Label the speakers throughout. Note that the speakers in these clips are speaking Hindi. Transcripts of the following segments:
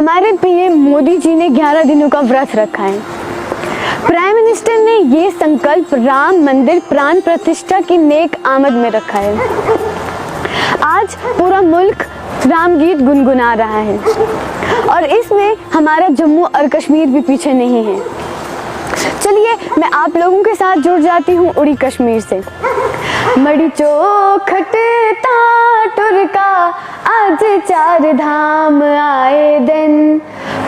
Speaker 1: हमारे पीएम मोदी जी ने 11 दिनों का व्रत रखा है। प्राइम मिनिस्टर ने ये संकल्प राम मंदिर प्राण प्रतिष्ठा की नेक आमद में रखा है। आज पूरा मुल्क राम गीत गुनगुना रहा है और इसमें हमारा जम्मू और कश्मीर भी पीछे नहीं है। चलिए मैं आप लोगों के साथ जुड़ जाती हूँ उड़ी कश्मीर से। मड़ी चौखट टुरका आज 4 धाम आए दिन,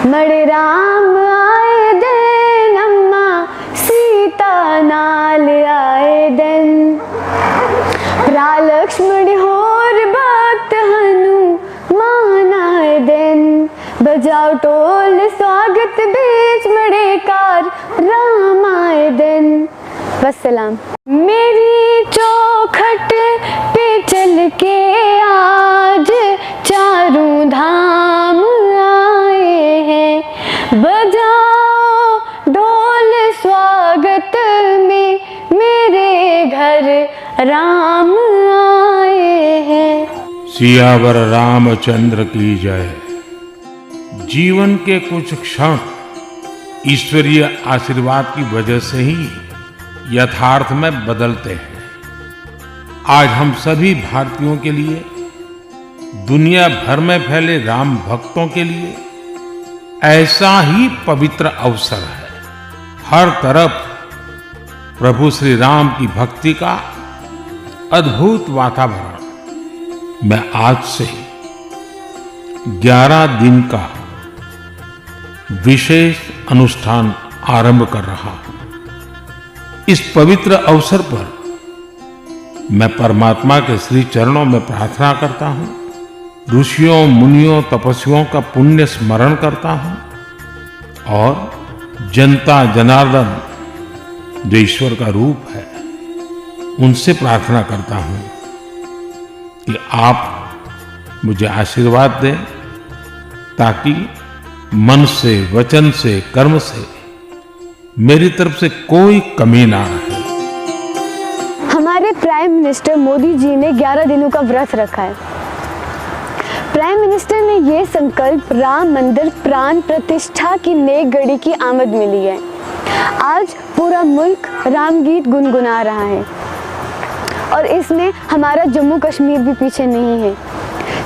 Speaker 1: मड़े राम आए दिन, अम्मा सीता नाल आए दिन, प्रा लक्ष्मण होर भक्त हनुमान आए दिन, बजाओ टोल स्वागत बीच मड़े कार राम आए दिन। वस्सलाम। मेरी चौखट पे चल के आज 4 धाम आए हैं, बजाओ ढोल स्वागत में मेरे घर राम आए हैं।
Speaker 2: सियावर रामचंद्र की जय। जीवन के कुछ क्षण ईश्वरीय आशीर्वाद की वजह से ही यथार्थ में बदलते हैं। आज हम सभी भारतीयों के लिए, दुनिया भर में फैले राम भक्तों के लिए ऐसा ही पवित्र अवसर है। हर तरफ प्रभु श्री राम की भक्ति का अद्भुत वातावरण। मैं आज से 11 दिन का विशेष अनुष्ठान आरंभ कर रहा हूं। इस पवित्र अवसर पर मैं परमात्मा के श्री चरणों में प्रार्थना करता हूं, ऋषियों मुनियों तपस्वियों का पुण्य स्मरण करता हूं और जनता जनार्दन जो ईश्वर का रूप है उनसे प्रार्थना करता हूं कि आप मुझे आशीर्वाद दें ताकि मन से, वचन से, कर्म से मेरी तरफ से कोई कमी ना रहे।
Speaker 1: हमारे प्राइम मिनिस्टर मोदी जी ने 11 दिनों का व्रत रखा है। प्राइम मिनिस्टर ने ये संकल्प राम मंदिर प्राण प्रतिष्ठा की नेक घड़ी की आमद मिली है। आज पूरा मुल्क राम गीत गुनगुना रहा है और इसमें हमारा जम्मू कश्मीर भी पीछे नहीं है।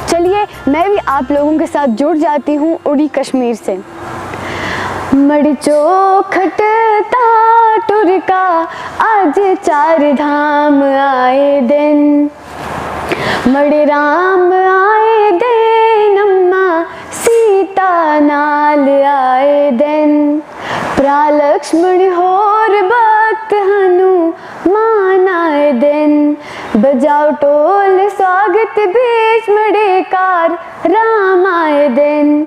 Speaker 1: चलिए मैं भी आप लोगों के साथ जुड़ जाती हूँ उड़ी कश्मीर से। मड़ी चौखट टुरका आज 4 धाम आए दिन, मड़े राम आए दिन, अम्मा सीता नाल आए दिन, प्रा लक्ष्मण होर भक्त हनुमान आए दिन, बजाओ टोल स्वागत बीच मड़े कार राम आए दिन।